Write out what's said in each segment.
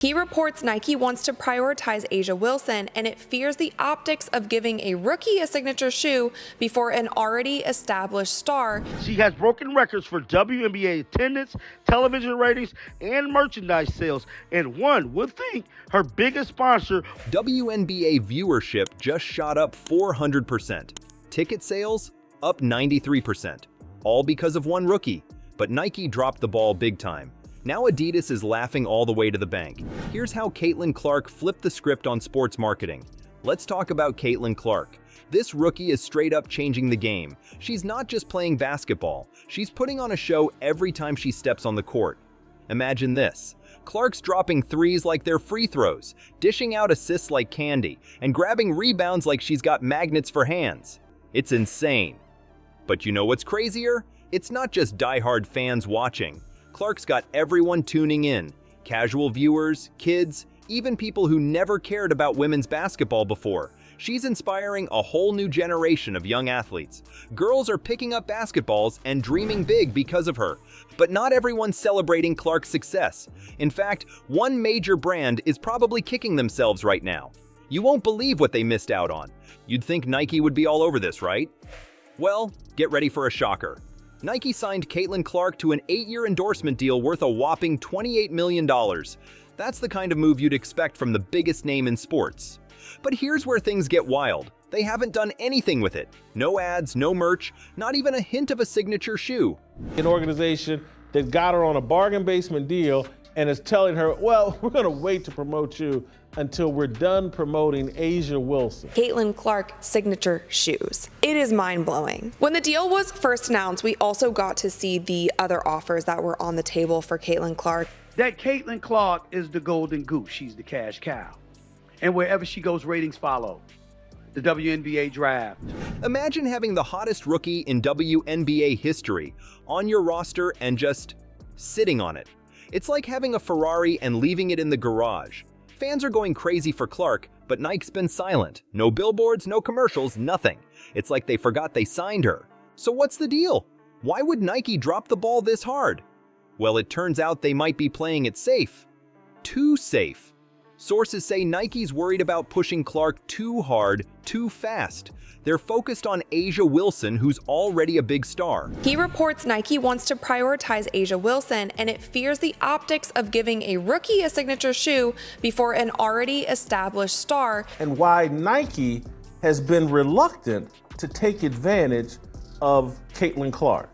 He reports Nike wants to prioritize A'ja Wilson, and it fears the optics of giving a rookie a signature shoe before an already established star. She has broken records for WNBA attendance, television ratings, and merchandise sales, and one would think her biggest sponsor. WNBA viewership just shot up 400%. Ticket sales up 93%. All because of one rookie. But Nike dropped the ball big time. Now Adidas is laughing all the way to the bank. Here's how Caitlin Clark flipped the script on sports marketing. Let's talk about Caitlin Clark. This rookie is straight up changing the game. She's not just playing basketball. She's putting on a show every time she steps on the court. Imagine this. Clark's dropping threes like they're free throws, dishing out assists like candy, and grabbing rebounds like she's got magnets for hands. It's insane. But you know what's crazier? It's not just die-hard fans watching. Clark's got everyone tuning in. Casual viewers, kids, even people who never cared about women's basketball before. She's inspiring a whole new generation of young athletes. Girls are picking up basketballs and dreaming big because of her. But not everyone's celebrating Clark's success. In fact, one major brand is probably kicking themselves right now. You won't believe what they missed out on. You'd think Nike would be all over this, right? Well, get ready for a shocker. Nike signed Caitlin Clark to an 8-year endorsement deal worth a whopping $28 million. That's the kind of move you'd expect from the biggest name in sports. But here's where things get wild. They haven't done anything with it. No ads, no merch, not even a hint of a signature shoe. An organization that got her on a bargain basement deal and is telling her, well, we're going to wait to promote you until we're done promoting A'ja Wilson. Caitlin Clark signature shoes. It is mind-blowing. When the deal was first announced, we also got to see the other offers that were on the table for Caitlin Clark. That Caitlin Clark is the golden goose. She's the cash cow. And wherever she goes, ratings follow. The WNBA draft. Imagine having the hottest rookie in WNBA history on your roster and just sitting on it. It's like having a Ferrari and leaving it in the garage. Fans are going crazy for Clark, but Nike's been silent. No billboards, no commercials, nothing. It's like they forgot they signed her. So what's the deal? Why would Nike drop the ball this hard? Well, it turns out they might be playing it safe. Too safe. Sources say Nike's worried about pushing Clark too hard, too fast. They're focused on A'ja Wilson, who's already a big star. He reports Nike wants to prioritize A'ja Wilson, and it fears the optics of giving a rookie a signature shoe before an already established star. And why Nike has been reluctant to take advantage of Caitlin Clark.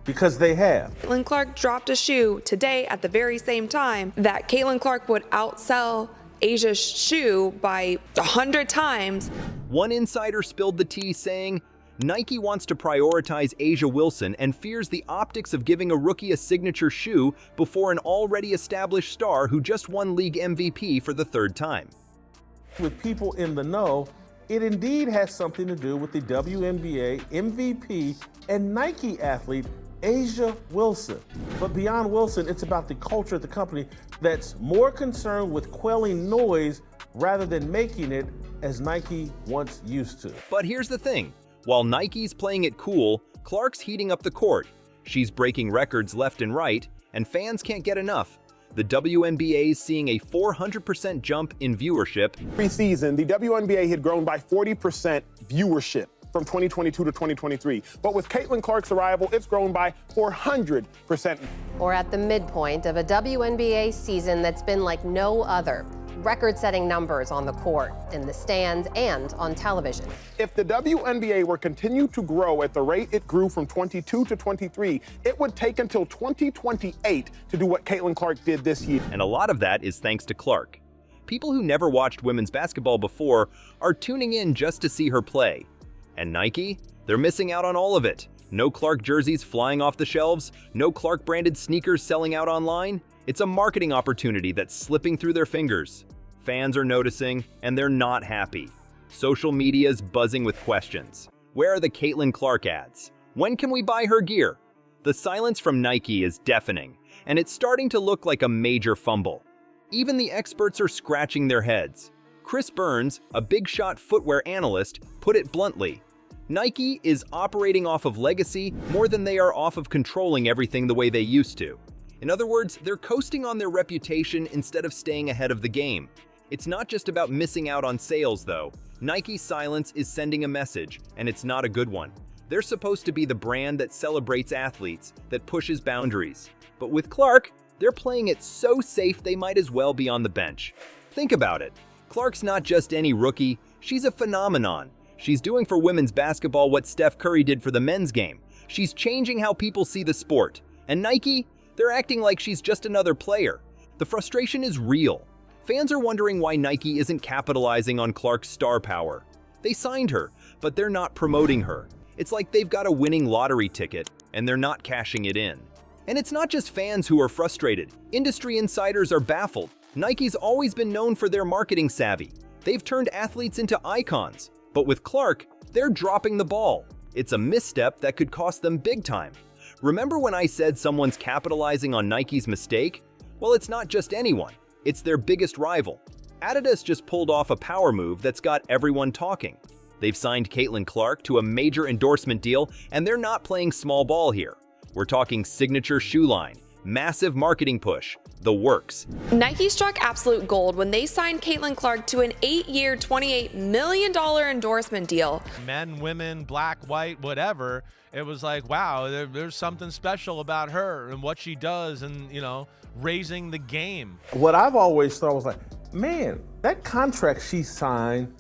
Because they have. Caitlin Clark dropped a shoe today at the very same time that Caitlin Clark would outsell A'ja's shoe by 100 times. One insider spilled the tea saying, Nike wants to prioritize A'ja Wilson and fears the optics of giving a rookie a signature shoe before an already established star who just won league MVP for the third time. With people in the know, it indeed has something to do with the WNBA MVP and Nike athlete A'ja Wilson. But beyond Wilson, it's about the culture at the company that's more concerned with quelling noise rather than making it as Nike once used to. But here's the thing. While Nike's playing it cool, Clark's heating up the court. She's breaking records left and right, and fans can't get enough. The WNBA's seeing a 400% jump in viewership. Every season, the WNBA had grown by 40% viewership from 2022 to 2023. But with Caitlin Clark's arrival, it's grown by 400%. Or at the midpoint of a WNBA season that's been like no other. Record-setting numbers on the court, in the stands, and on television. If the WNBA were continue to grow at the rate it grew from 22 to 23, it would take until 2028 to do what Caitlin Clark did this year. And a lot of that is thanks to Clark. People who never watched women's basketball before are tuning in just to see her play. And Nike? They're missing out on all of it. No Clark jerseys flying off the shelves, no Clark-branded sneakers selling out online. It's a marketing opportunity that's slipping through their fingers. Fans are noticing, and they're not happy. Social media's buzzing with questions. Where are the Caitlin Clark ads? When can we buy her gear? The silence from Nike is deafening, and it's starting to look like a major fumble. Even the experts are scratching their heads. Chris Burns, a big shot footwear analyst, put it bluntly. Nike is operating off of legacy more than they are off of controlling everything the way they used to. In other words, they're coasting on their reputation instead of staying ahead of the game. It's not just about missing out on sales, though. Nike's silence is sending a message, and it's not a good one. They're supposed to be the brand that celebrates athletes, that pushes boundaries. But with Clark, they're playing it so safe they might as well be on the bench. Think about it. Clark's not just any rookie, she's a phenomenon. She's doing for women's basketball what Steph Curry did for the men's game. She's changing how people see the sport. And Nike? They're acting like she's just another player. The frustration is real. Fans are wondering why Nike isn't capitalizing on Clark's star power. They signed her, but they're not promoting her. It's like they've got a winning lottery ticket, and they're not cashing it in. And it's not just fans who are frustrated. Industry insiders are baffled. Nike's always been known for their marketing savvy. They've turned athletes into icons. But with Clark, they're dropping the ball. It's a misstep that could cost them big time. Remember when I said someone's capitalizing on Nike's mistake? Well, it's not just anyone. It's their biggest rival. Adidas just pulled off a power move that's got everyone talking. They've signed Caitlin Clark to a major endorsement deal, and they're not playing small ball here. We're talking signature shoe line, massive marketing push, the works. Nike struck absolute gold when they signed Caitlin Clark to an 8-year, $28 million endorsement deal. Men, women, black, white, whatever. It was like, wow, there's something special about her and what she does and, raising the game. What I've always thought was like, man, that contract she signed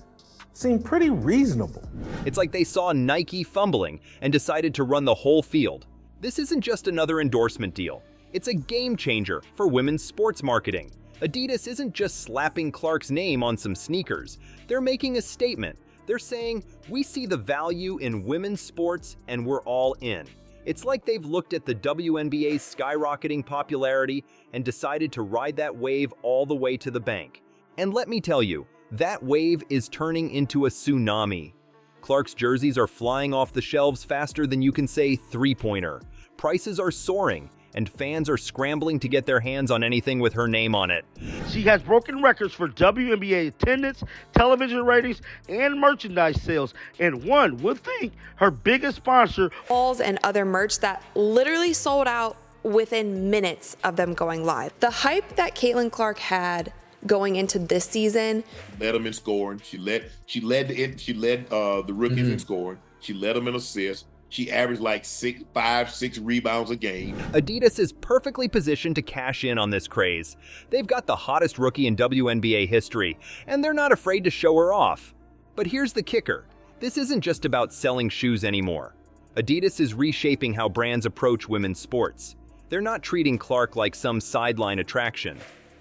seemed pretty reasonable. It's like they saw Nike fumbling and decided to run the whole field. This isn't just another endorsement deal. It's a game changer for women's sports marketing. Adidas isn't just slapping Clark's name on some sneakers. They're making a statement. They're saying, we see the value in women's sports and we're all in. It's like they've looked at the WNBA's skyrocketing popularity and decided to ride that wave all the way to the bank. And let me tell you, that wave is turning into a tsunami. Clark's jerseys are flying off the shelves faster than you can say three-pointer. Prices are soaring, and fans are scrambling to get their hands on anything with her name on it. She has broken records for WNBA attendance, television ratings, and merchandise sales. And one would think her biggest sponsor, Balls and other merch that literally sold out within minutes of them going live. The hype that Caitlin Clark had going into this season. Led them in scoring. She led the rookies in scoring. She led them in assists. She averaged like 6 rebounds a game. Adidas is perfectly positioned to cash in on this craze. They've got the hottest rookie in WNBA history, and they're not afraid to show her off. But here's the kicker. This isn't just about selling shoes anymore. Adidas is reshaping how brands approach women's sports. They're not treating Clark like some sideline attraction.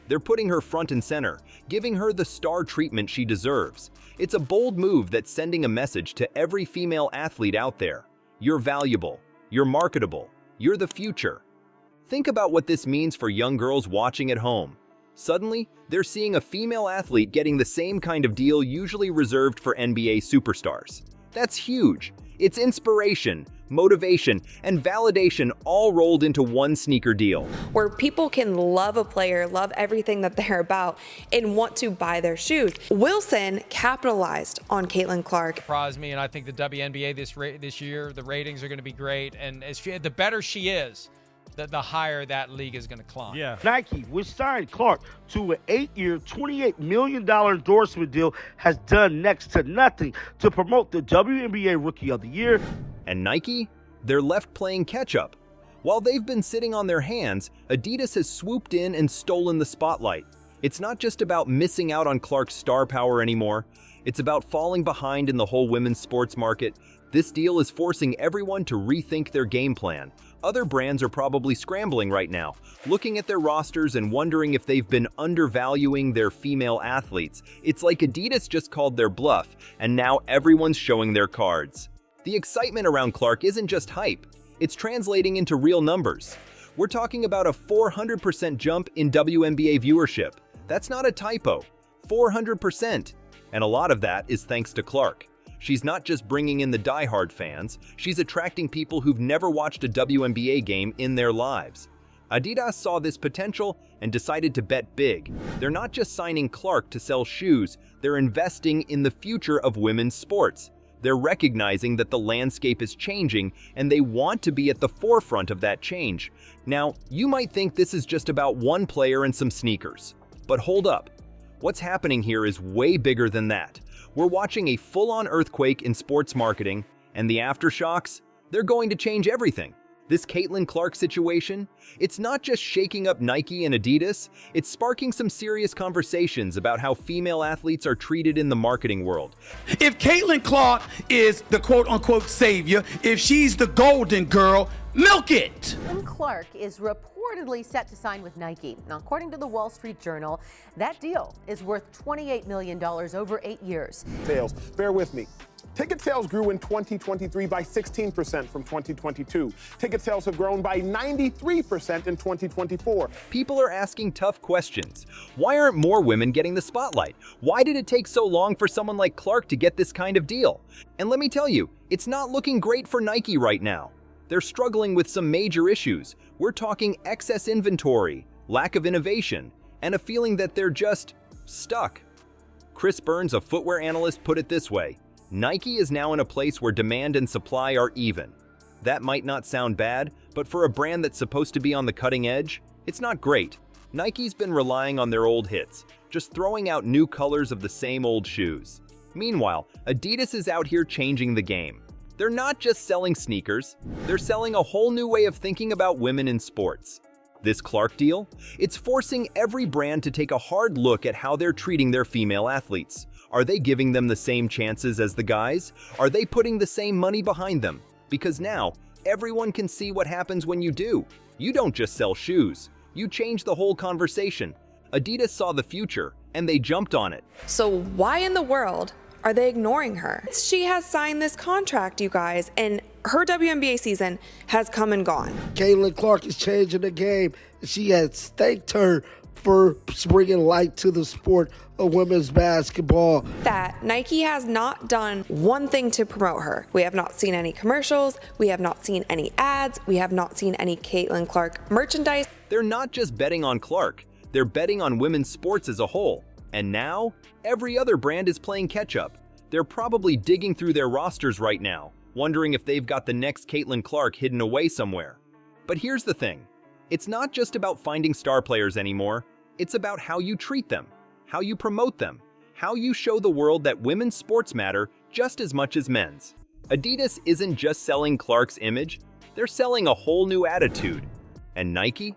They're putting her front and center, giving her the star treatment she deserves. It's a bold move that's sending a message to every female athlete out there. You're valuable, you're marketable, you're the future. Think about what this means for young girls watching at home. Suddenly, they're seeing a female athlete getting the same kind of deal usually reserved for NBA superstars. That's huge. It's inspiration, motivation, and validation all rolled into one sneaker deal. Where people can love a player, love everything that they're about, and want to buy their shoes. Wilson capitalized on Caitlin Clark. Surprised me, and I think the WNBA this year, the ratings are going to be great, and the better she is, the higher that league is going to climb. Yeah. Nike, which signed Clark to an 8-year, $28 million endorsement deal, has done next to nothing to promote the WNBA Rookie of the Year. And Nike? They're left playing catch-up. While they've been sitting on their hands, Adidas has swooped in and stolen the spotlight. It's not just about missing out on Clark's star power anymore. It's about falling behind in the whole women's sports market. This deal is forcing everyone to rethink their game plan. Other brands are probably scrambling right now, looking at their rosters and wondering if they've been undervaluing their female athletes. It's like Adidas just called their bluff, and now everyone's showing their cards. The excitement around Clark isn't just hype, it's translating into real numbers. We're talking about a 400% jump in WNBA viewership. That's not a typo, 400%. And a lot of that is thanks to Clark. She's not just bringing in the diehard fans, she's attracting people who've never watched a WNBA game in their lives. Adidas saw this potential and decided to bet big. They're not just signing Clark to sell shoes, they're investing in the future of women's sports. They're recognizing that the landscape is changing and they want to be at the forefront of that change. Now, you might think this is just about one player and some sneakers. But hold up. What's happening here is way bigger than that. We're watching a full-on earthquake in sports marketing, and the aftershocks, they're going to change everything. This Caitlin Clark situation, it's not just shaking up Nike and Adidas, it's sparking some serious conversations about how female athletes are treated in the marketing world. If Caitlin Clark is the quote-unquote savior, if she's the golden girl, milk it! Caitlin Clark is reportedly set to sign with Nike. Now, according to the Wall Street Journal, that deal is worth $28 million over 8 years. Sales, bear with me. Ticket sales grew in 2023 by 16% from 2022. Ticket sales have grown by 93% in 2024. People are asking tough questions. Why aren't more women getting the spotlight? Why did it take so long for someone like Clark to get this kind of deal? And let me tell you, it's not looking great for Nike right now. They're struggling with some major issues. We're talking excess inventory, lack of innovation, and a feeling that they're just stuck. Chris Burns, a footwear analyst, put it this way: Nike is now in a place where demand and supply are even. That might not sound bad, but for a brand that's supposed to be on the cutting edge, it's not great. Nike's been relying on their old hits, just throwing out new colors of the same old shoes. Meanwhile, Adidas is out here changing the game. They're not just selling sneakers, they're selling a whole new way of thinking about women in sports. This Clark deal, it's forcing every brand to take a hard look at how they're treating their female athletes. Are they giving them the same chances as the guys? Are they putting the same money behind them? Because now, everyone can see what happens when you do. You don't just sell shoes, you change the whole conversation. Adidas saw the future, and they jumped on it. So why in the world are they ignoring her? She has signed this contract, you guys, and her WNBA season has come and gone. Caitlin Clark is changing the game. She has thanked her for bringing light to the sport of women's basketball. That Nike has not done one thing to promote her. We have not seen any commercials. We have not seen any ads. We have not seen any Caitlin Clark merchandise. They're not just betting on Clark. They're betting on women's sports as a whole. And now, every other brand is playing catch-up. They're probably digging through their rosters right now, wondering if they've got the next Caitlin Clark hidden away somewhere. But here's the thing. It's not just about finding star players anymore. It's about how you treat them, how you promote them, how you show the world that women's sports matter just as much as men's. Adidas isn't just selling Clark's image, they're selling a whole new attitude. And Nike?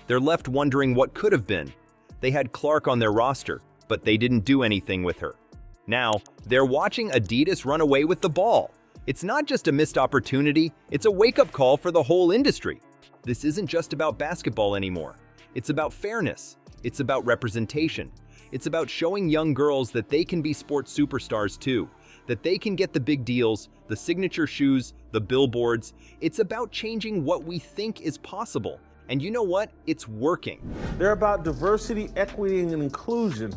They're left wondering what could have been. They had Clark on their roster, but they didn't do anything with her. Now, they're watching Adidas run away with the ball. It's not just a missed opportunity, it's a wake-up call for the whole industry. This isn't just about basketball anymore. It's about fairness. It's about representation. It's about showing young girls that they can be sports superstars too, that they can get the big deals, the signature shoes, the billboards. It's about changing what we think is possible. And you know what? It's working. They're about diversity, equity, and inclusion.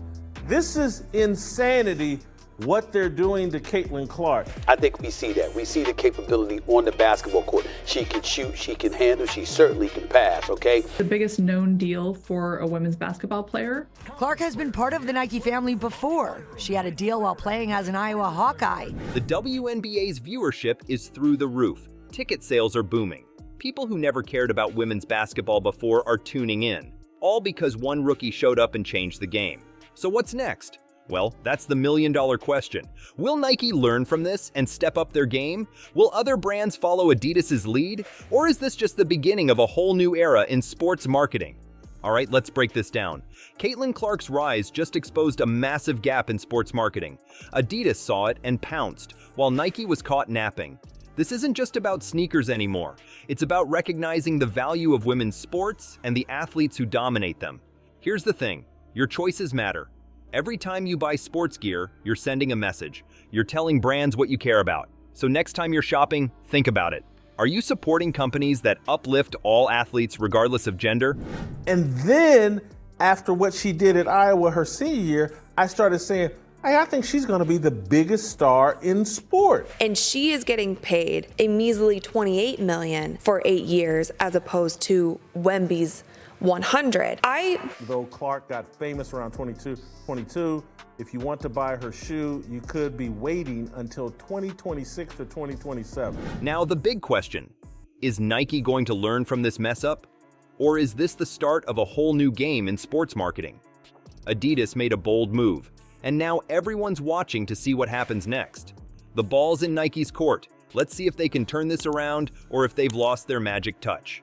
This is insanity, what they're doing to Caitlin Clark. I think we see that. We see the capability on the basketball court. She can shoot, she can handle, she certainly can pass, okay? The biggest known deal for a women's basketball player. Clark has been part of the Nike family before. She had a deal while playing as an Iowa Hawkeye. The WNBA's viewership is through the roof. Ticket sales are booming. People who never cared about women's basketball before are tuning in, all because one rookie showed up and changed the game. So what's next? Well, that's the million-dollar question. Will Nike learn from this and step up their game? Will other brands follow Adidas's lead? Or is this just the beginning of a whole new era in sports marketing? All right, let's break this down. Caitlin Clark's rise just exposed a massive gap in sports marketing. Adidas saw it and pounced, while Nike was caught napping. This isn't just about sneakers anymore. It's about recognizing the value of women's sports and the athletes who dominate them. Here's the thing. Your choices matter. Every time you buy sports gear, you're sending a message. You're telling brands what you care about. So next time you're shopping, think about it. Are you supporting companies that uplift all athletes regardless of gender? And then, after what she did at Iowa her senior year, I started saying, hey, I think she's going to be the biggest star in sport. And she is getting paid a measly $28 million for 8 years, as opposed to Wemby's 100. Though Clark got famous around 22, if you want to buy her shoe, you could be waiting until 2026 or 2027. Now the big question, is Nike going to learn from this mess up? Or is this the start of a whole new game in sports marketing? Adidas made a bold move, and now everyone's watching to see what happens next. The ball's in Nike's court. Let's see if they can turn this around or if they've lost their magic touch.